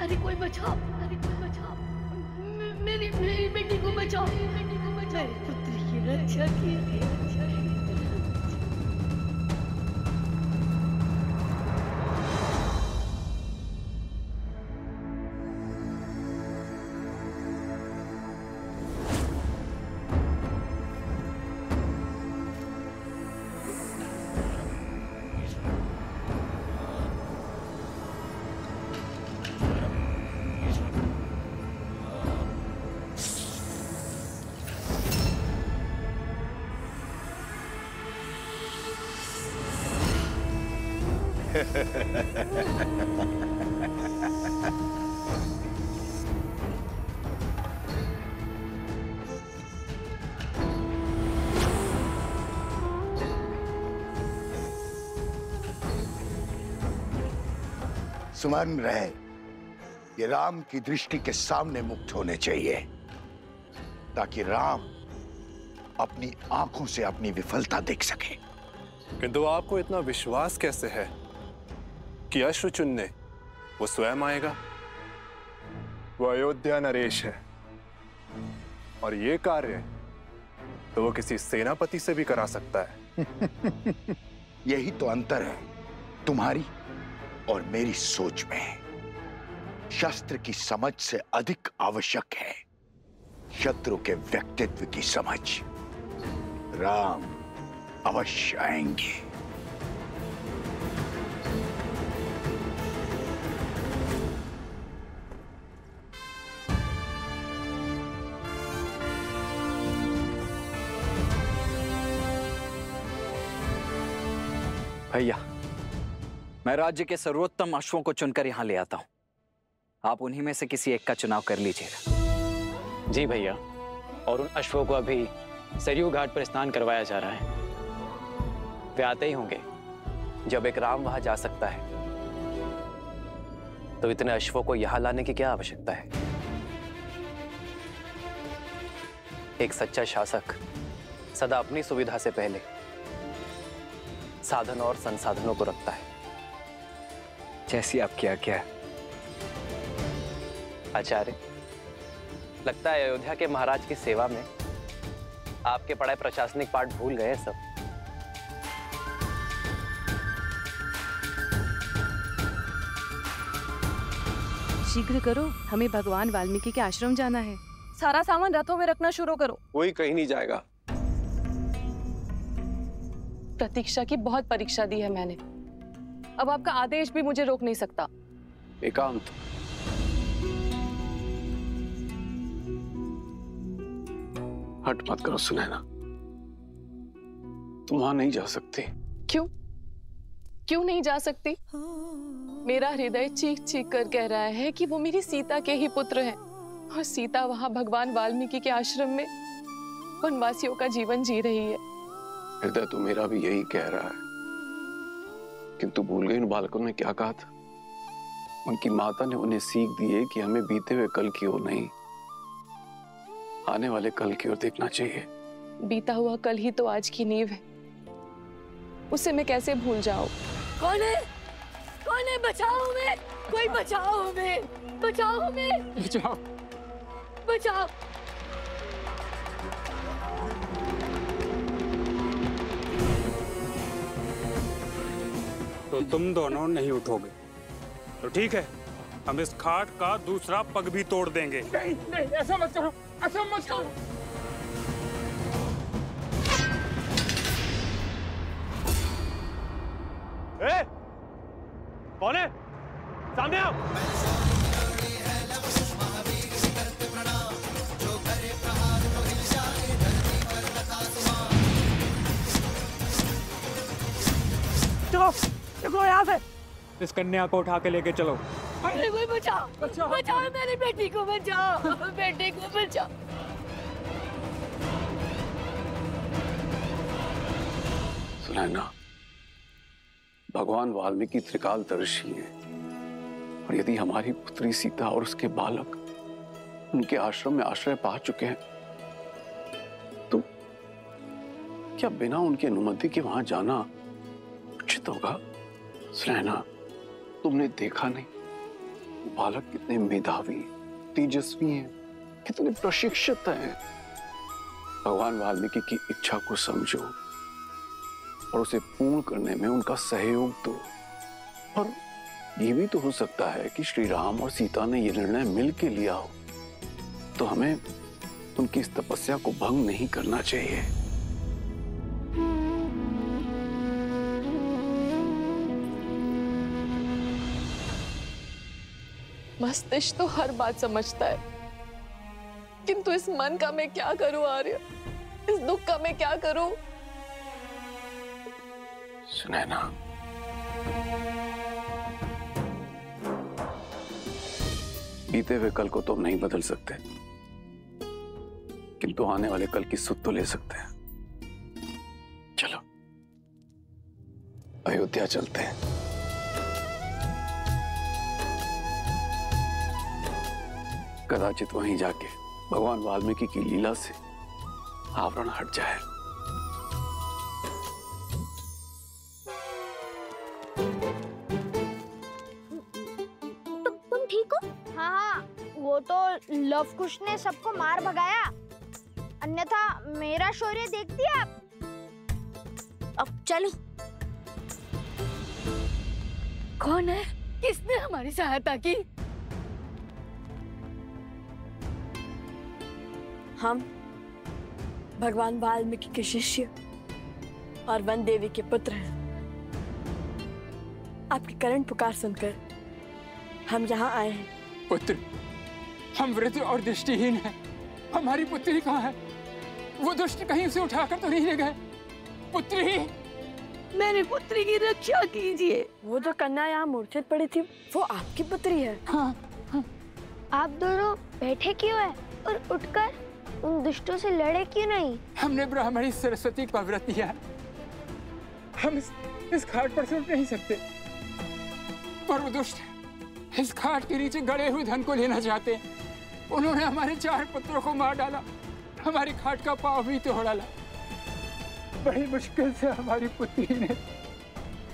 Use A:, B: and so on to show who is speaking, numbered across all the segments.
A: अरे कोई बचाओ, अरे कोई बचाओ, मेरी मेरी बेटी को बचाओ, बेटी को बचाओ, मेरी पुत्री की रक्षा कीजिए, रक्षा कीजिए।
B: सुमन रहे, ये राम की दृष्टि के सामने मुक्त होने चाहिए ताकि राम अपनी आंखों से अपनी विफलता देख सके।
C: किंतु आपको इतना विश्वास कैसे है कि अश्रु चुनने वो स्वयं आएगा? वो अयोध्या नरेश है और ये कार्य तो वो किसी सेनापति से भी करा सकता है।
B: यही तो अंतर है तुम्हारी और मेरी सोच में। शस्त्र की समझ से अधिक आवश्यक है शत्रु के व्यक्तित्व की समझ। राम अवश्य आएंगे।
D: भैया, मैं राज्य के सर्वोत्तम अश्वों को चुनकर यहां ले आता हूं। आप उन्हीं में से किसी एक का चुनाव कर लीजिएगा।
E: जी भैया, और उन अश्वों को अभी सरयू घाट पर स्नान करवाया जा रहा है। वे आते ही होंगे।
D: जब एक राम वहां जा सकता है तो इतने अश्वों को यहां लाने की क्या आवश्यकता है? एक सच्चा शासक सदा अपनी सुविधा से पहले साधन और संसाधनों को रखता है। जैसी आपकी आज्ञा। आचार्य, लगता है अयोध्या के महाराज की सेवा में आपके पढ़ाए प्रशासनिक पाठ भूल गए सब।
F: शीघ्र करो, हमें भगवान वाल्मीकि के आश्रम जाना है। सारा सामान रथों में रखना शुरू करो।
C: कोई कहीं नहीं जाएगा।
F: प्रतीक्षा की बहुत परीक्षा दी है मैंने, अब आपका आदेश भी मुझे रोक नहीं सकता।
C: एकांत।
G: हट मत करो सुनैना, तुम वहां नहीं जा सकती।
F: क्यों? क्यों नहीं जा सकती? मेरा हृदय चीख चीख कर कह रहा है कि वो मेरी सीता के ही पुत्र हैं और सीता वहां भगवान वाल्मीकि के आश्रम में वनवासियों का जीवन जी रही है।
G: हृदय तो मेरा भी यही कह रहा है, किंतु भूल गई उन बालकों ने क्या कहा था। उनकी माता ने उन्हें सीख दी है कि हमें बीते हुए कल की ओर नहीं, आने वाले कल की ओर देखना चाहिए।
F: बीता हुआ कल ही तो आज की नींव है, उसे मैं कैसे भूल जाऊं?
A: कौन है? कौन है? बचाओ हमें! कोई बचाओ हमें! बचाओ हमें!
E: बचाओ!
A: बचाओ!
H: तो तुम दोनों नहीं उठोगे तो ठीक है, हम इस खाट का दूसरा पग भी तोड़ देंगे।
E: नहीं नहीं, ऐसा मत करो, ऐसा मत करो।
H: ए, कौन है? सामने आओ।
E: चलो, देखो यहाँ से। इस कन्या को उठा के लेके चलो।
A: अरे कोई बचाओ! बचाओ! बचाओ मेरी बेटी को, बचाओ! बेटी को बचाओ!
G: सुनैना, भगवान वाल्मीकि त्रिकालदर्शी हैं, और यदि हमारी पुत्री सीता और उसके बालक उनके आश्रम में आश्रय पा चुके हैं तो क्या बिना उनकी अनुमति के वहां जाना उचित होगा? सुनैना, तुमने देखा नहीं बालक कितने मेधावी, तेजस्वी हैं, कितने प्रशिक्षित हैं। भगवान वाल्मीकि की इच्छा को समझो और उसे पूर्ण करने में उनका सहयोग दो। और ये भी तो हो सकता है कि श्री राम और सीता ने ये निर्णय मिल के लिया हो, तो हमें उनकी इस तपस्या को भंग नहीं करना चाहिए।
F: मस्तिष्क तो हर बात समझता है, किंतु इस मन का मैं क्या करूं आर्य? इस दुख का मैं क्या करूं?
G: सुनैना, बीते हुए कल को तो हम नहीं बदल सकते, किंतु आने वाले कल की सुध तो ले सकते हैं। चलो अयोध्या चलते हैं। कदाचित वहीं जाके भगवान वाल्मीकि की लीला से आवरण हट जाए।
I: तुम ठीक हो? हाँ, वो तो लव कुश ने सबको मार भगाया, अन्यथा मेरा शौर्य देख दिया आप। अब चलो।
A: कौन है? किसने हमारी सहायता की?
J: हम भगवान वाल्मीकि के शिष्य और वन देवी के पुत्र हैं। आपकी करण पुकार सुनकर हम यहाँ आए हैं।
H: पुत्र, हम वृद्ध और दृष्टिहीन हैं। हमारी पुत्री कहाँ है? वो दुष्ट कहीं उसे उठाकर तो नहीं ले गए? पुत्री,
A: मेरी पुत्री की रक्षा कीजिए।
J: वो जो कन्या यहाँ मूर्छित पड़ी थी, वो आपकी पुत्री है।
A: हाँ, हाँ।
I: आप दोनों बैठे क्यों हैं और उठकर उन दुष्टों से लड़े क्यों नहीं?
H: हमने ब्राह्मणी सरस्वती का व्रत लिया है। हम इस घाट पर से उठ नहीं सकते, पर वो दुष्ट इस घाट के नीचे गड़े हुए धन को लेना चाहते हैं। उन्होंने हमारे 4 पुत्रों को मार डाला, हमारी घाट का पांव भी तोड़ डाला। बड़ी मुश्किल से हमारी पुत्री ने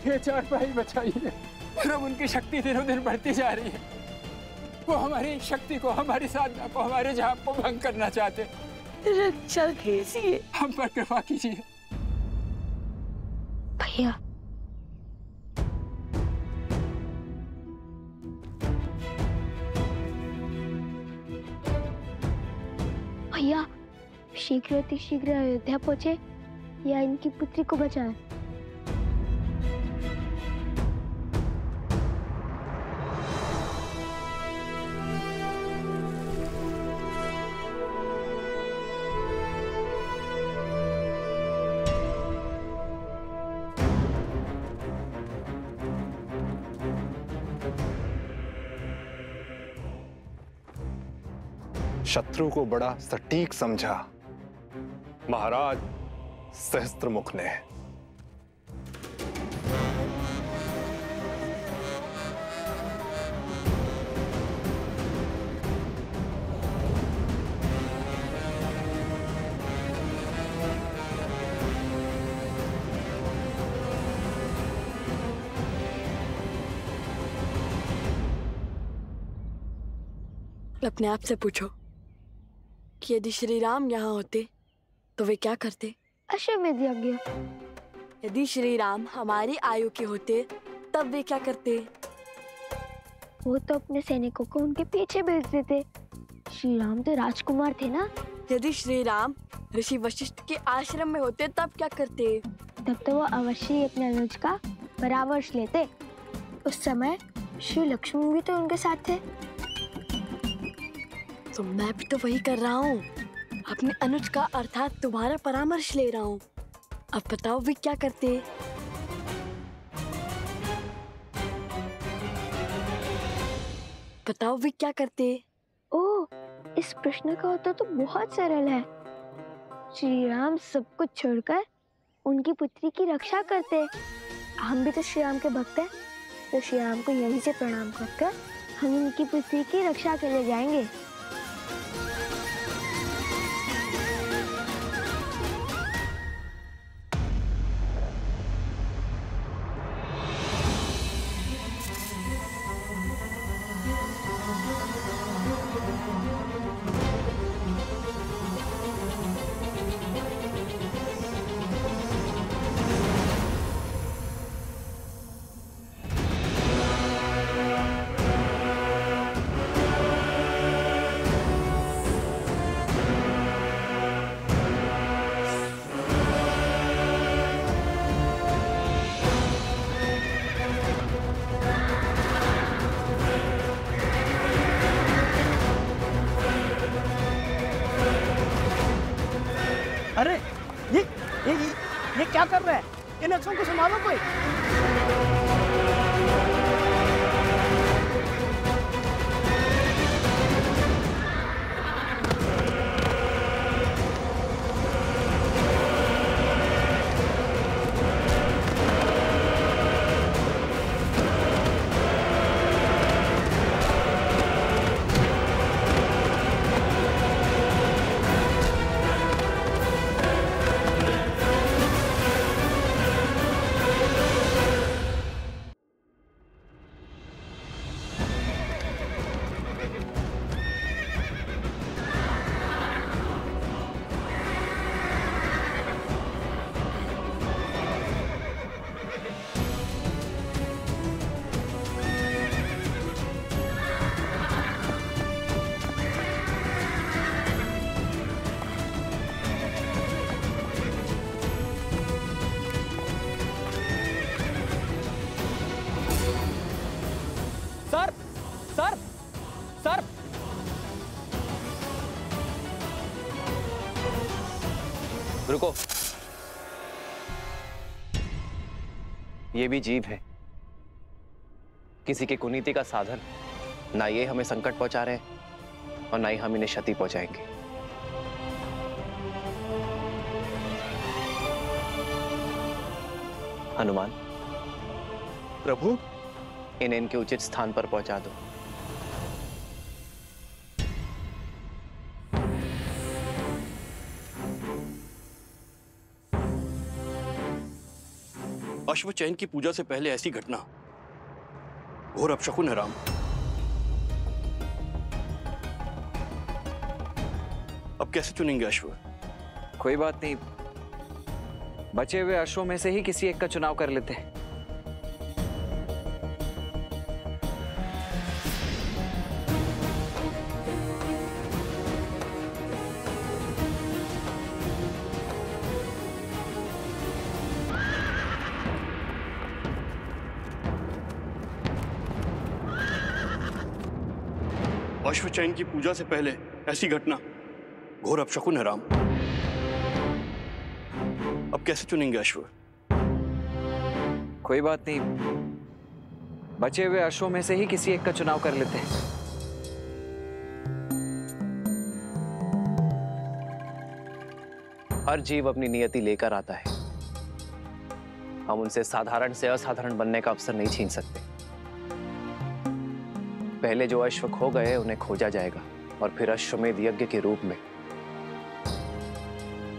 H: ये 4 भाई बचाई है, और अब उनकी शक्ति दिनों दिन बढ़ती जा रही है। वो हमारी शक्ति को, हमारी साधना को, हमारे जाप को भंग करना चाहते।
A: रक्षा कीजिए,
H: हम पर कृपा कीजिए।
I: भैया, भैया शीघ्र अतिशीघ्र अयोध्या पहुंचे या इनकी पुत्री को बचाएं।
C: शत्रु को बड़ा सटीक समझा महाराज सहस्त्रमुख ने।
J: अपने आप से पूछो कि यदि श्री राम यहाँ होते तो वे क्या करते?
I: अश्वमेध यज्ञ।
J: यदि श्री राम हमारी आयु के होते तब वे क्या करते?
I: वो तो अपने सैनिकों को उनके पीछे भेज देते। श्री राम तो राजकुमार थे ना।
J: यदि श्री राम ऋषि वशिष्ठ के आश्रम में होते तब क्या करते?
I: तब तो वो अवश्य ही अपने अनुज का परामर्श लेते। उस समय श्री लक्ष्मण भी तो उनके साथ थे।
J: तो मैं भी तो वही कर रहा हूँ, अपने अनुज का अर्थात तुम्हारा परामर्श ले रहा हूँ। अब बताओ वे क्या करते? बताओ वे क्या करते?
I: ओह, इस प्रश्न का उत्तर तो बहुत सरल है। श्री राम सब कुछ छोड़कर उनकी पुत्री की रक्षा करते। हम भी तो श्री राम के भक्त हैं, तो श्री राम को यहीं से प्रणाम करकर हम उनकी पुत्री की रक्षा के लिए जाएंगे।
A: को संभालो कोई।
E: रुको, ये भी जीव है, किसी की कुनीति का साधन। ना ये हमें संकट पहुंचा रहे हैं और ना ही हम इन्हें क्षति पहुंचाएंगे। हनुमान,
C: प्रभु,
E: इन्हें इनके उचित स्थान पर पहुंचा दो।
K: अश्व चयन की पूजा से पहले ऐसी घटना घोर अपशकुन है राम। अब कैसे चुनेंगे अश्व?
D: कोई बात नहीं, बचे हुए अश्वों में से ही किसी एक का चुनाव कर लेते हैं।
K: अश्व चयन की पूजा से पहले ऐसी घटना घोर अपशकुन है राम। अब कैसे चुनेंगे अश्व?
D: कोई बात नहीं, बचे हुए अश्वों में से ही किसी एक का चुनाव कर लेते हैं।
E: हर जीव अपनी नियति लेकर आता है, हम उनसे साधारण से असाधारण बनने का अवसर नहीं छीन सकते। पहले जो अश्व खो गए उन्हें खोजा जाएगा और फिर अश्वमेध यज्ञ के रूप में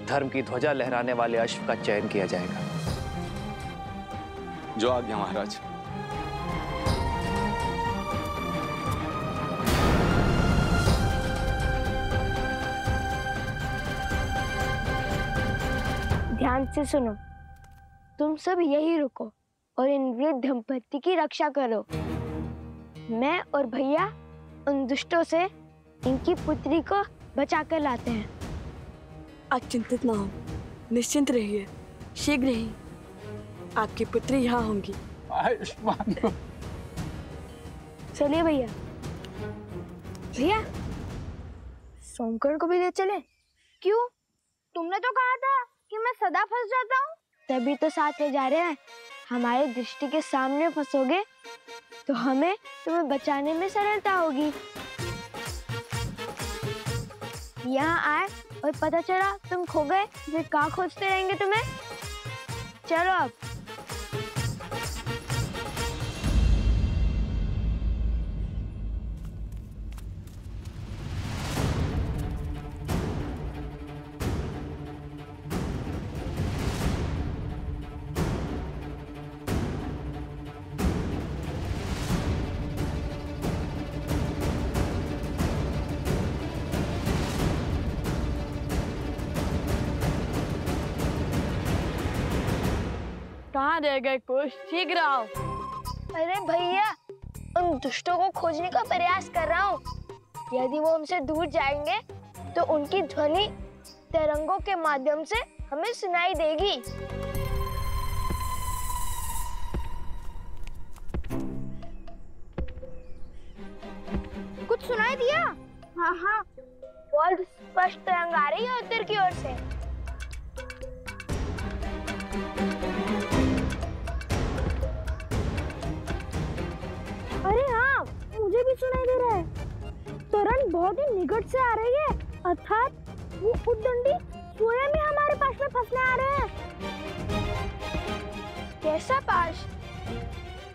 E: धर्म की ध्वजा लहराने वाले अश्व का चयन किया जाएगा।
G: जो आज्ञा महाराज।
I: ध्यान से सुनो, तुम सब यही रुको और इन वृद्ध दंपत्ति की रक्षा करो। मैं और भैया उन दुष्टों से इनकी पुत्री को बचा कर लाते हैं।
J: आप चिंतित ना हो, निश्चिंत रहिए, शीघ्र ही आपकी पुत्री यहाँ होंगी।
H: आयुष्मान हो।
I: चलिए भैया। भैया, सोमकर्ण को भी ले चले। क्यों? तुमने तो कहा था कि मैं सदा फंस जाता हूँ। तभी तो साथ ले जा रहे हैं। हमारी दृष्टि के सामने फंसोगे तो हमें तुम्हें बचाने में सरलता होगी। यहाँ आए और पता चला तुम खो गए, फिर कहाँ खोजते रहेंगे तुम्हें। चलो अब।
J: कहाँ रह गए कुछ? शीघ्र आओ।
I: अरे भैया, उन दुष्टों को खोजने का प्रयास कर रहा हूँ। यदि वो हमसे दूर जाएंगे तो उनकी ध्वनि तरंगों के माध्यम से हमें सुनाई देगी। कुछ सुनाई दिया? हाँ हाँ, बहुत स्पष्ट तरंग आ रही है उत्तर की ओर से। भी सुनाई दे रहा है। तरंग बहुत ही निकट से आ रही है, अर्थात वो उद्दंडी स्वयं ही हमारे पास में फंसने आ रहे हैं। कैसा पाश?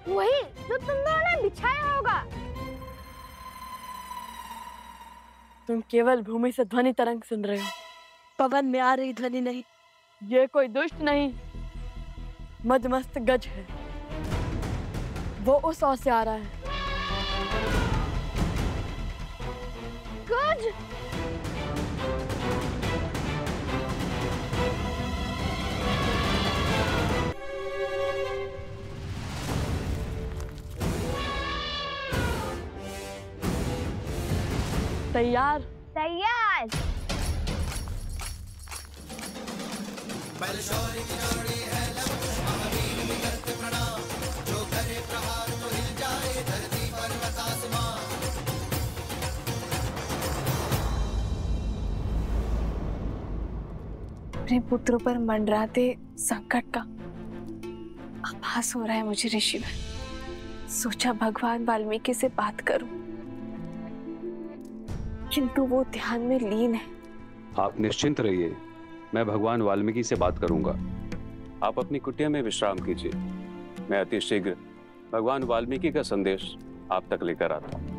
I: वही जो तुम दोनों ने बिछाया होगा।
J: तुम केवल भूमि से ध्वनि तरंग सुन रहे हो, पवन में आ रही ध्वनि नहीं। ये कोई दुष्ट नहीं, मदमस्त गज है। वो उस ओर से आ रहा है।
I: गज?
J: तैयार?
I: तैयार।
F: अपने पुत्रों पर मंडराते संकट का आभास हो रहा है मुझे ऋषिवर। सोचा भगवान वाल्मीकि से बात करूं, किंतु वो ध्यान में लीन है।
G: आप निश्चिंत रहिए, मैं भगवान वाल्मीकि से बात करूंगा। आप अपनी कुटिया में विश्राम कीजिए। मैं अति शीघ्र भगवान वाल्मीकि का संदेश आप तक लेकर आता हूं।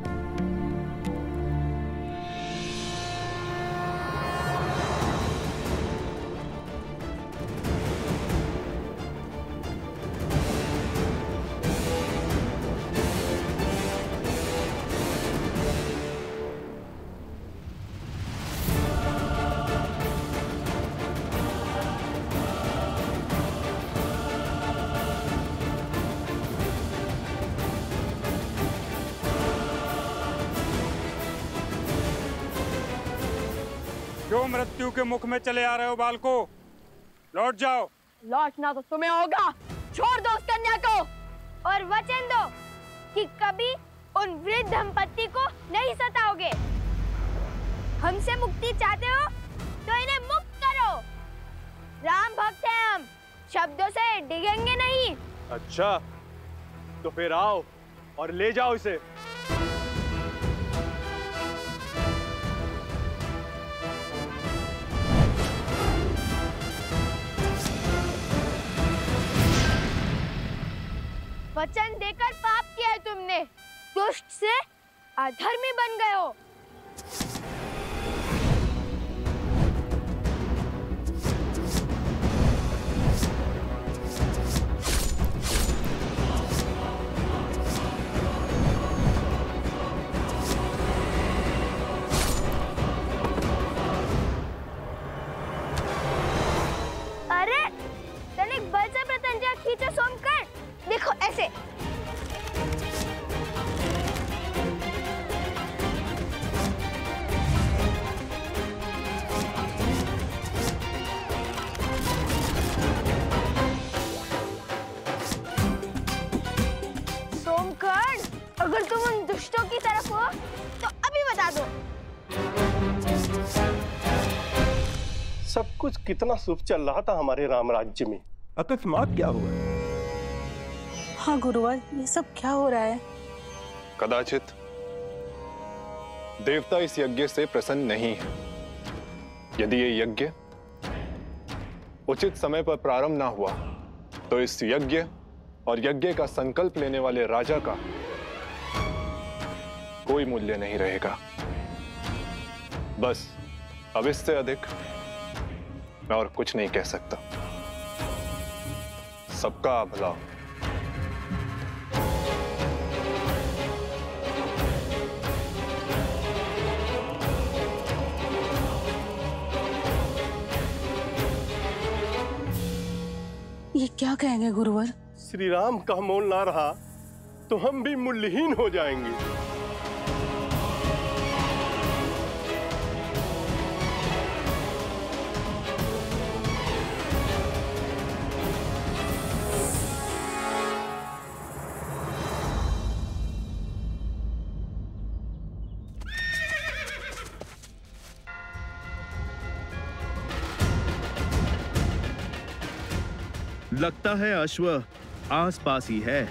H: क्यों मृत्यु के मुख में चले आ रहे हो बालको? लौट जाओ।
J: लौटना तो तुम्हें होगा। छोड़ दो उस कन्या को
I: और वचन दो कि कभी उन वृद्ध दंपत्ति को नहीं सताओगे। हमसे मुक्ति चाहते हो तो इन्हें मुक्त करो। राम भक्त हैं हम, शब्दों से डिगेंगे नहीं।
C: अच्छा, तो फिर आओ और ले जाओ इसे।
I: वचन देकर पाप किया है तुमने, दुष्ट से अधर्मी बन गए हो। अरे तनिक बल से प्रत्यंचा खींचो सोमकर। देखो ऐसे। सोमकर्ण, अगर तुम उन दुष्टों की तरफ हो तो अभी बता दो।
L: सब कुछ कितना शुभ चल रहा था हमारे राम राज्य में, अकस्मात क्या हुआ?
M: हाँ गुरुवर, ये सब क्या हो रहा है?
C: कदाचित देवता इस यज्ञ से प्रसन्न नहीं है। यदि ये यज्ञ उचित समय पर प्रारंभ ना हुआ तो इस यज्ञ और यज्ञ का संकल्प लेने वाले राजा का कोई मूल्य नहीं रहेगा। बस अब इससे अधिक मैं और कुछ नहीं कह सकता। सबका भला।
M: ये क्या कहेंगे गुरुवर?
L: श्री राम का मोल ना रहा तो हम भी मूल्यहीन हो जाएंगे।
N: लगता है अश्व आस पास ही है।